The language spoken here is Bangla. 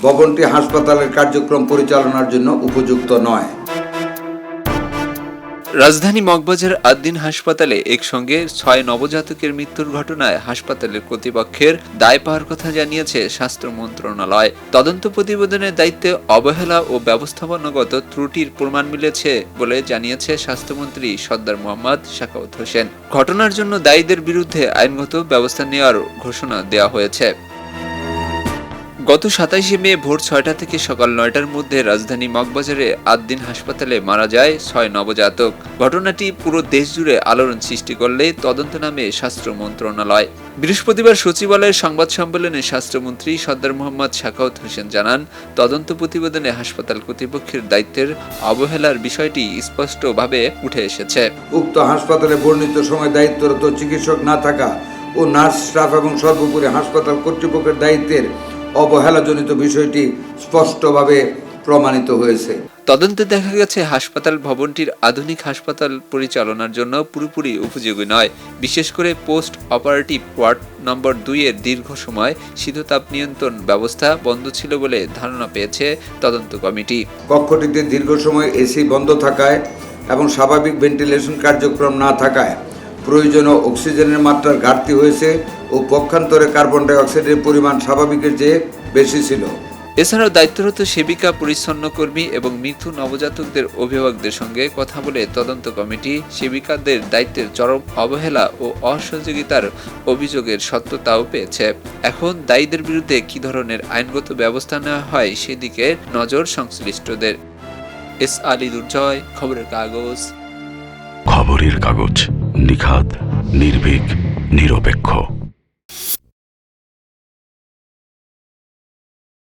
ভবনটি হাসপাতালের কার্যক্রম পরিচালনার জন্য উপযুক্ত নয়। রাজধানী মগবাজার আদ্দিন হাসপাতালে একসঙ্গে 6 নবজাতকের মৃত্যুর ঘটনায় হাসপাতালের কর্তৃপক্ষের দায় পাওয়ার কথা জানিয়েছে স্বাস্থ্য মন্ত্রণালয়। তদন্ত প্রতিবেদনের দায়িত্বে অবহেলা ও ব্যবস্থাপনাগত ত্রুটির প্রমাণ মিলেছে বলে জানিয়েছে স্বাস্থ্যমন্ত্রী সরদার মোহাম্মদ সাখাওয়াত হোসেন। ঘটনার জন্য দায়ীদের বিরুদ্ধে আইনগত ব্যবস্থা নেওয়ার ঘোষণা দেওয়া হয়েছে। গত 27শে মে ভোর 6টা থেকে সকাল 9টার মধ্যে রাজধানী মগবাজারে আদ্দিন হাসপাতালে মারা যায় 6 নবজাতক। ঘটনাটি পুরো দেশ জুড়ে আলোড়ন সৃষ্টি করলে তদন্ত নামে স্বাস্থ্য মন্ত্রণালয়। বৃহস্পতিবার সচিবালয়ের সংবাদ সম্মেলনে স্বাস্থ্যমন্ত্রী সরদার মোহাম্মদ সাখাওয়াত হোসেন জানান, তদন্ত প্রতিবেদনে হাসপাতাল কর্তৃপক্ষের দায়িত্বের অবহেলার বিষয়টি স্পষ্টভাবে উঠে এসেছে। উক্ত হাসপাতালে বর্ণিত সময় দায়িত্বরত চিকিৎসক না থাকা ও নার্স স্টাফ এবং সর্বোপরি হাসপাতাল কর্তৃপক্ষের দায়িত্বের অবহেলাজনিত বিষয়টি স্পষ্টভাবে প্রমাণিত হয়েছে। তদন্তে দেখা গেছে হাসপাতাল ভবনটির আধুনিক হাসপাতাল পরিচালনার জন্য পুরোপুরি উপযোগী নয়। বিশেষ করে পোস্ট অপারেটিভ ওয়ার্ড নম্বর 2 এর দীর্ঘ সময় শীততাপ নিয়ন্ত্রণ ব্যবস্থা বন্ধ ছিল বলে ধারণা পেয়েছে তদন্ত কমিটি। কক্ষটিতে দীর্ঘ সময় এসি বন্ধ থাকায় এবং স্বাভাবিক ভেন্টিলেশন কার্যক্রম না থাকায় প্রয়োজনীয় অক্সিজেনের মাত্রার ঘাটতি হয়েছে ও পক্ষান্তরে কার্বন ডাই অক্সাইডের পরিমাণ স্বাভাবিকের চেয়ে বেশি ছিল। এছাড়াও দায়িত্বরত সেবিকা, পরিচ্ছন্ন কর্মী এবং মৃত নবজাতকদের অভিভাবকদের সঙ্গে কথা বলে তদন্ত কমিটি সেবিকাদের দায়িত্বের চরম অবহেলা ও অসহযোগিতার অভিযোগের সত্যতাও পেয়েছে। এখন দায়ীদের বিরুদ্ধে কি ধরনের আইনগত ব্যবস্থা নেওয়া হয় সেদিকে নজর সংশ্লিষ্টদের। এস আলী দুর্জয়, খবরের কাগজ। খবরের কাগজ, নিখাত, নির্ভীক, নিরপেক্ষ।